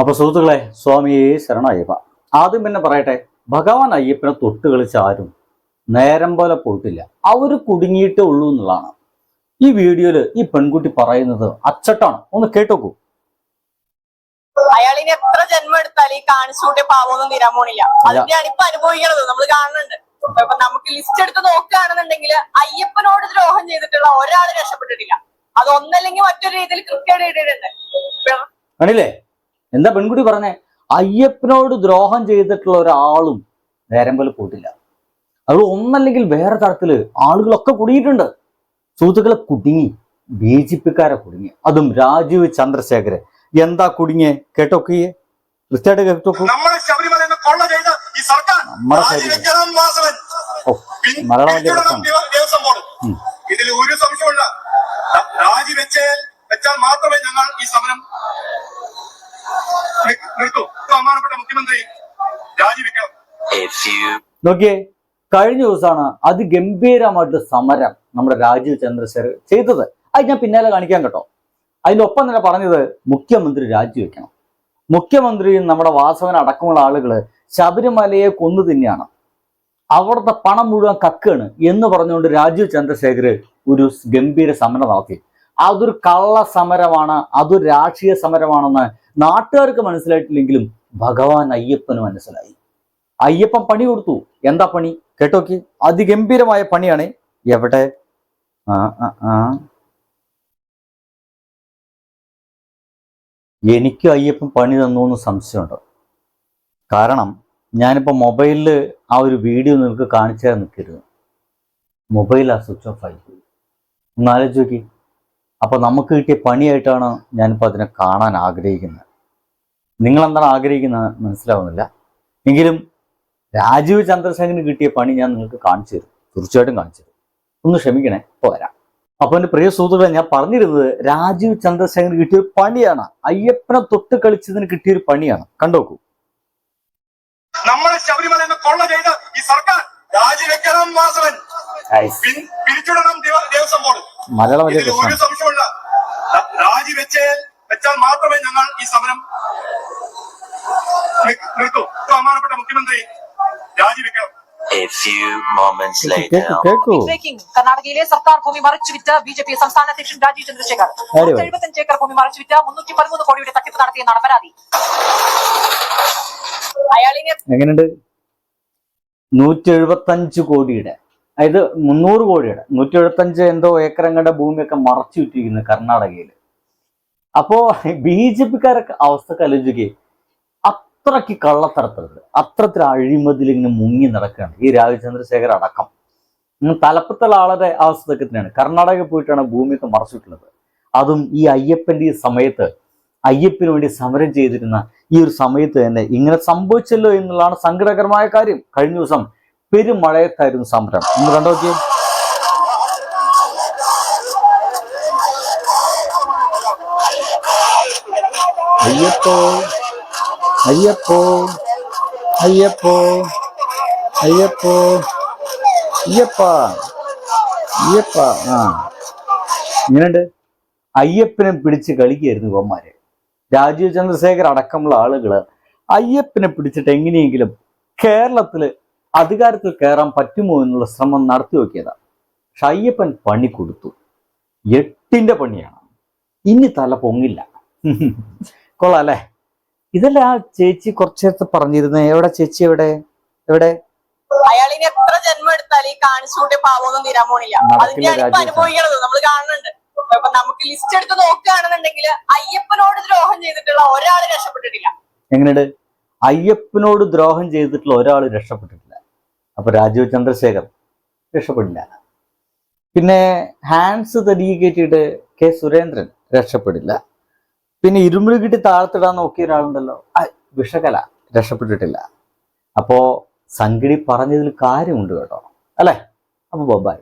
അപ്പൊ സുഹൃത്തുക്കളെ, സ്വാമിയെ ശരണയ്യപ്പ. ആദ്യം തന്നെ പറയട്ടെ, ഭഗവാൻ അയ്യപ്പനെ തൊട്ട് കളിച്ച ആരും നേരം പോലെ പോയിട്ടില്ല. അവര് കുടുങ്ങിയിട്ടേ ഉള്ളൂ എന്നുള്ളതാണ് ഈ വീഡിയോയില് ഈ പെൺകുട്ടി പറയുന്നത്. അച്ചട്ടാണ്, ഒന്ന് കേട്ടോക്കൂ. അയാളിന് എത്ര ജന്മം എടുത്താലും ഈ കാണിച്ചുകൂട്ടിയ പാവമൊന്നും തീരാൻ പോണില്ല. അതിന്റെയാണ് ഇപ്പൊ അനുഭവിക്കണത്. നമ്മൾ കാണുന്നുണ്ട്. ഇപ്പൊ നമുക്ക് ലിസ്റ്റ് എടുത്ത് നോക്കുകയാണെന്നുണ്ടെങ്കിൽ അയ്യപ്പനോട് ദ്രോഹം ചെയ്തിട്ടുള്ള ഒരാൾ രക്ഷപ്പെട്ടിട്ടില്ല. അത് ഒന്നല്ലെങ്കിൽ മറ്റൊരു രീതിയിൽ കൃത്യമായിട്ട് ഇട്ടിട്ടുണ്ട്. കണ്ടില്ലേ എന്താ പെൺകുട്ടി പറഞ്ഞേ? അയ്യപ്പനോട് ദ്രോഹം ചെയ്തിട്ടുള്ള ഒരാളും നേരം പോലെ പോയിട്ടില്ല. അത് ഒന്നല്ലെങ്കിൽ വേറെ തരത്തില് ആളുകളൊക്കെ കുടുങ്ങിയിട്ടുണ്ട്. സുഹൃത്തുക്കളെ, കുടുങ്ങി, BJP-ക്കാരെ കുടുങ്ങി. അതും രാജീവ് ചന്ദ്രശേഖര്. എന്താ കുടുങ്ങിയെ? കേട്ടോക്കിയേ, കൃത്യമായിട്ട് കേട്ടോക്കൂ. മലയാളം വലിയ പ്രശ്നമാണ്. ഇതിൽ ഒരു സംശയമുള്ള വെച്ചാൽ മാത്രമേ ഞങ്ങൾ ഈ സമരം നിർത്തൂ. ബഹുമാനപ്പെട്ട മുഖ്യമന്ത്രി രാജിവെക്കണം. നോക്കിയേ, കഴിഞ്ഞ ദിവസമാണ് അതിഗംഭീരമായിട്ട് സമരം നമ്മുടെ രാജീവ് ചന്ദ്രശേഖർ ചെയ്തത്. അത് ഞാൻ പിന്നാലെ കാണിക്കാൻ കേട്ടോ. അതിനൊപ്പം തന്നെ പറഞ്ഞത് മുഖ്യമന്ത്രി രാജിവെക്കണം. മുഖ്യമന്ത്രിയും നമ്മുടെ വാസവൻ അടക്കമുള്ള ആളുകള് ശബരിമലയെ കൊന്നു തന്നെയാണ്, അവിടുത്തെ പണം മുഴുവൻ കക്കാണ് എന്ന് പറഞ്ഞുകൊണ്ട് രാജീവ് ചന്ദ്രശേഖർ ഒരു ഗംഭീര സമരം നടത്തി. അതൊരു കള്ള സമരമാണ്, അതൊരു രാഷ്ട്രീയ സമരമാണെന്ന് നാട്ടുകാർക്ക് മനസ്സിലായിട്ടില്ലെങ്കിലും ഭഗവാൻ അയ്യപ്പന് മനസ്സിലായി. അയ്യപ്പൻ പണി കൊടുത്തു. എന്താ പണി? കേട്ടോക്കി, അതിഗംഭീരമായ പണിയാണ്. എവിടെ? എനിക്ക് അയ്യപ്പൻ പണി തന്നു എന്ന് സംശയമുണ്ട്. കാരണം ഞാനിപ്പോൾ മൊബൈലിൽ ആ ഒരു വീഡിയോ നിങ്ങൾക്ക് കാണിച്ചു തരാൻ നിൽക്കരുത്. മൊബൈൽ ആ സ്വിച്ച് ഓഫ് ആയിപ്പോയി. ഒന്ന് ആലോചിച്ച് നോക്കി. അപ്പോൾ നമുക്ക് കിട്ടിയ പണിയായിട്ടാണ് ഞാനിപ്പോൾ അതിനെ കാണാൻ ആഗ്രഹിക്കുന്നത്. നിങ്ങളെന്താണ് ആഗ്രഹിക്കുന്നത് മനസ്സിലാവുന്നില്ല. എങ്കിലും രാജീവ് ചന്ദ്രശേഖരന് കിട്ടിയ പണി ഞാൻ നിങ്ങൾക്ക് കാണിച്ചു തരും, തീർച്ചയായിട്ടും കാണിച്ചു തരും. ഒന്ന് ക്ഷമിക്കണേ, പോരാ. അപ്പോൾ എൻ്റെ പ്രിയ സുഹൃത്തുക്കളെ, ഞാൻ പറഞ്ഞിരുന്നത് രാജീവ് ചന്ദ്രശേഖരന് കിട്ടിയൊരു പണിയാണ്. അയ്യപ്പനെ തൊട്ട് കളിച്ചതിന് കിട്ടിയൊരു പണിയാണ്. കണ്ടോക്കൂ. നമ്മളെ ശബരിമല കൊള്ള ചെയ്ത ഈ സർക്കാർ രാജിവെക്കണം. വാസവൻ പിരിച്ചുവിടണം. ദേവസ്വം ബോർഡ്. മലയാളം വലിയ ഒരു സംശയമുള്ള വെച്ചാൽ മാത്രമേ ഞങ്ങൾ ഈ സമരം നിർത്തൂ. ബഹുമാനപ്പെട്ട മുഖ്യമന്ത്രി രാജിവെക്കണം. കർണാടകയിലെ സർക്കാർ ഭൂമി മറിച്ചുവിറ്റ BJP സംസ്ഥാന അധ്യക്ഷൻ രാജീവ് ചന്ദ്രശേഖർ 175 ഏക്കർ ഭൂമി മറിച്ചുവിറ്റ 313 കോടിയുടെ തട്ടിപ്പ് നടത്തിയെന്നാണ് പരാതി. എങ്ങനെയുണ്ട്? 175 കോടിയുടെ, അതായത് 300 കോടിയുടെ 175 എന്തോ ഏക്കറങ്ങളുടെ ഭൂമിയൊക്കെ മറച്ചു വിറ്റിരിക്കുന്നത് കർണാടകയിൽ. അപ്പോ BJP-ക്കാരൊക്കെ അവസ്ഥക്ക് ആലോചിക്കുക. അത്രയ്ക്ക് കള്ളത്തരത്തിലുണ്ട്, അത്രത്തിൽ അഴിമതിയിൽ ഇങ്ങനെ മുങ്ങി നടക്കുകയാണ് ഈ രാജീവ് ചന്ദ്രശേഖർ അടക്കം. തലപ്പത്തുള്ള ആളുടെ അവസ്ഥയൊക്കെ തന്നെയാണ്. കർണാടകയിൽ പോയിട്ടാണ് ഭൂമിയൊക്കെ മറച്ചിട്ടുള്ളത്. അതും ഈ അയ്യപ്പൻ്റെ ഈ സമയത്ത്, അയ്യപ്പന് വേണ്ടി സമരം ചെയ്തിരുന്ന ഈ ഒരു സമയത്ത് തന്നെ ഇങ്ങനെ സംഭവിച്ചല്ലോ എന്നുള്ളതാണ് സങ്കടകരമായ കാര്യം. കഴിഞ്ഞ ദിവസം പെരുമഴയത്തായിരുന്നു സമരം. ഒന്ന് കണ്ടോക്കിയേ. അയ്യപ്പോ അയ്യപ്പോ അയ്യപ്പോ അയ്യപ്പോ അയ്യപ്പ അയ്യപ്പ. ഇങ്ങനെയുണ്ട്. അയ്യപ്പനെ പിടിച്ച് കളിക്കായിരുന്നു ഇവന്മാര്. രാജീവ് ചന്ദ്രശേഖർ അടക്കമുള്ള ആളുകള് അയ്യപ്പനെ പിടിച്ചിട്ട് എങ്ങനെയെങ്കിലും കേരളത്തില് അധികാരത്തിൽ കയറാൻ പറ്റുമോ എന്നുള്ള ശ്രമം നടത്തി നോക്കിയതാണ്. പക്ഷെ അയ്യപ്പൻ പണി കൊടുത്തു. 8ന്റെ പണിയാണ്. ഇനി തല പൊങ്ങില്ല. കൊള്ളാം അല്ലേ? ഇതല്ല ആ ചേച്ചി കുറച്ച് നേരത്തെ പറഞ്ഞിരുന്നേ. എവിടെ ചേച്ചി? എവിടെ? അയാളിന് എത്ര ജന്മം എടുത്താലും ഈ കാണിച്ചുകൂട്ടിയ പാവമൊന്നും തീരാൻ പോണില്ല. അതിന്റെയാണ് ഇപ്പൊ അനുഭവിക്കണത്. നമ്മൾ കാണുന്നുണ്ട്. ഇപ്പൊ നമുക്ക് ലിസ്റ്റ് എടുത്ത് നോക്കുകയാണെന്നുണ്ടെങ്കിൽ അയ്യപ്പനോട് ദ്രോഹം ചെയ്തിട്ടുള്ള ഒരാൾ രക്ഷപ്പെട്ടിട്ടില്ല. എങ്ങനെയുണ്ട്? അയ്യപ്പനോട് ദ്രോഹം ചെയ്തിട്ടുള്ള ഒരാൾ രക്ഷപ്പെട്ടിട്ടില്ല. അപ്പൊ രാജീവ് ചന്ദ്രശേഖർ രക്ഷപ്പെടില്ല. പിന്നെ ഹാൻഡ്സ് തടിയെ കയറ്റിയിട്ട് K. സുരേന്ദ്രൻ രക്ഷപ്പെടില്ല. പിന്നെ ഇരുമുരുകിട്ട് താഴ്ത്തിടാൻ നോക്കിയ ഒരാളുണ്ടല്ലോ, വിഷകല, രക്ഷപ്പെട്ടിട്ടില്ല. അപ്പോ സംഗതി പറഞ്ഞതിൽ കാര്യമുണ്ട് കേട്ടോ, അല്ലേ? അപ്പൊ ബൈ.